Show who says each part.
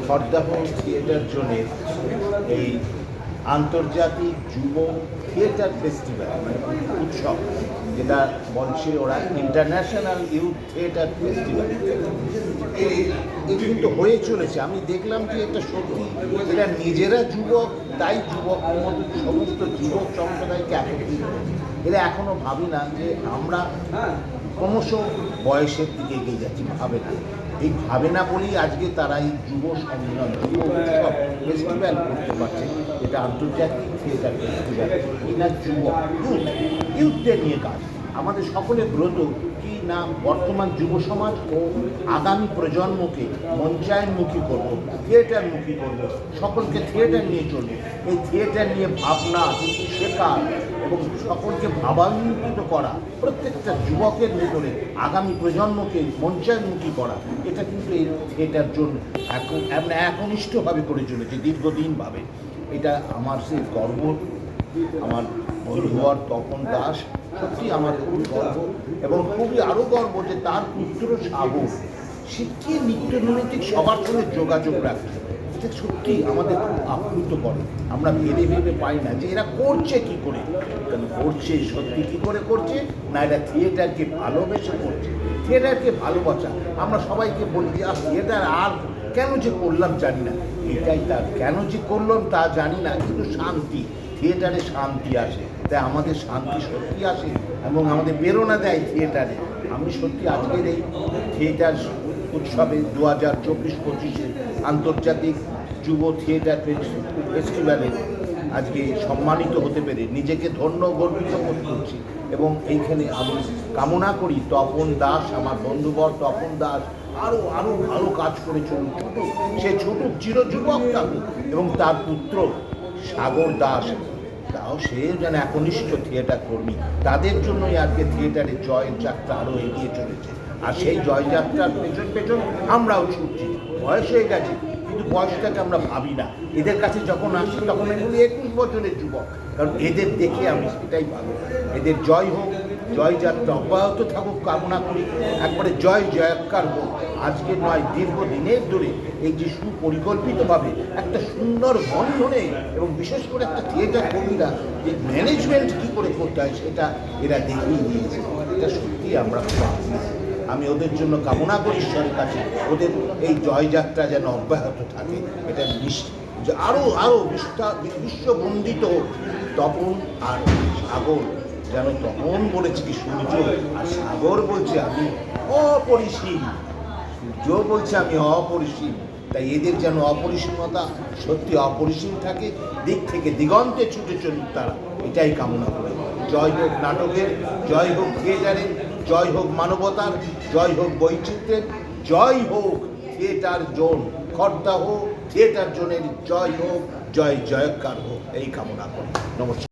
Speaker 1: Khardah theatre জোনের এই আন্তর্জাতিক যুব থিয়েটার ফেস্টিভ্যাল উৎসব, যেটা বলছে ওরা ইন্টারন্যাশনাল ইউথ থিয়েটার ফেস্টিভ্যাল, এই কিন্তু হয়ে চলেছে। আমি দেখলাম যে এটা সত্যি, এরা নিজেরা যুবক, তাই যুবক মতো সমস্ত যুবক সম্প্রদায়কে একত্রিত করেছে। এরা এখনও ভাবি না যে আমরা ক্রমশ বয়সের দিকে এগিয়ে যাচ্ছি, ভাবে না। এই ভাবে না বলেই আজকে তারা এই যুব সম্মেলন, যুব উৎসব ফেস্টিভ্যাল করতে পারছে, এটা আন্তর্জাতিক থিয়েটার ফেস্টিভ্যাল। কিনা যুবক ইউথদের নিয়ে কাজ। আমাদের সকলের ব্রত কি না বর্তমান যুব সমাজ ও আগামী প্রজন্মকে মঞ্চায়নমুখী করব, থিয়েটারমুখী করব, সকলকে থিয়েটার নিয়ে চলব। এই থিয়েটার নিয়ে ভাবনা, শেখা এবং সকলকে ভাবান্বিত করা, প্রত্যেকটা যুবকের ভেতরে আগামী প্রজন্মকে মঞ্চায়নমুখী করা, এটা কিন্তু এই থিয়েটার জন্য একনিষ্ঠভাবে করে চলেছে দীর্ঘদিনভাবে। এটা আমার সেই গর্ব। আমার বন্ধুবর তপন দাস, সত্যি আমার খুবই গর্ব, এবং খুবই আরও গর্ব যে তার পুত্র সাগর শিখিয়ে নিত্যনৈতিক সবার সঙ্গে যোগাযোগ রাখছে। এটা সত্যি আমাদের খুব আপ্লুত করে। আমরা ভেবে ভেবে পাই না যে এরা করছে কি করে, কেন করছে, সত্যি কি করে করছে না, এরা থিয়েটারকে ভালোবেসে করছে। থিয়েটারকে ভালোবাসা। আমরা সবাইকে বলি যে থিয়েটার আর কেন যে করলাম জানি না, এটাই তার, কেন যে করলাম তা জানি না, কিন্তু শান্তি, থিয়েটারে শান্তি আসে, তাই আমাদের শান্তি সত্যি আসে এবং আমাদের প্রেরণা দেয় থিয়েটারে। আমি সত্যি আজকের এই থিয়েটার উৎসবে 2024-25 আন্তর্জাতিক যুব থিয়েটার ফেস্টিভ্যালে আজকে সম্মানিত হতে পেরে নিজেকে ধন্য গর্বিত বোধ করছি। এবং এইখানে আমি কামনা করি তপন দাস, আমার বন্ধুবর তপন দাস আরও আরও ভালো কাজ করে চলুক, সে ছোট চিরযুবক থাকুক, এবং তার পুত্র সাগর দাস, তাও সে যেন একনিষ্ঠ থিয়েটার কর্মী। তাদের জন্যই আজকে থিয়েটারের জয়ের যাত্রা আরও এগিয়ে চলেছে। আর সেই জয়যাত্রার পেছন পেছন আমরাও ছুটছি। বয়স হয়ে গেছে, কিন্তু বয়সটাকে আমরা ভাবি না। এদের কাছে যখন আসি তখন এগুলি 21 বছরের যুবক, কারণ এদের দেখে আমি সেটাই ভাবি। এদের জয় হোক, জয়যাত্রা অব্যাহত থাকুক কামনা করি। একবারে জয় জয়কার হোক। আজকে নয়, দীর্ঘদিনের ধরে এই যে সুপরিকল্পিতভাবে একটা সুন্দর বন্ধনে, এবং বিশেষ করে একটা থিয়েটার কর্মীরা যে ম্যানেজমেন্ট কী করে করতে হয় সেটা এরা দেখিয়ে দিয়েছে। এটা সত্যি আমরা খুব আপ্লুত। আমি ওদের জন্য কামনা করি ঈশ্বরের কাছে, ওদের এই জয়যাত্রা যেন অব্যাহত থাকে। এটা আরও আরও বিশ্ববন্দিত হোক। তপন আর সাগর, যেন তপন বলেছে কি সূর্য, আর সাগর বলছে আমি অপরিসীম, সূর্য বলছে আমি অপরিসীম। তাই এদের যেন অপরিসীমতা সত্যি অপরিসীম থাকে, দিক থেকে দিগন্তে ছুটে চলুক তারা, এটাই কামনা করি। জয় হোক নাটকের, জয় হোক থিয়েটারের, জয় হোক মানবতার, জয় হোক বৈচিত্র্যের, জয় হোক থিয়েটার জোন, খড়দাহ থিয়েটার জোনের জয় হোক, জয় জয়কার হোক, এই কামনা করি। নমস্কার।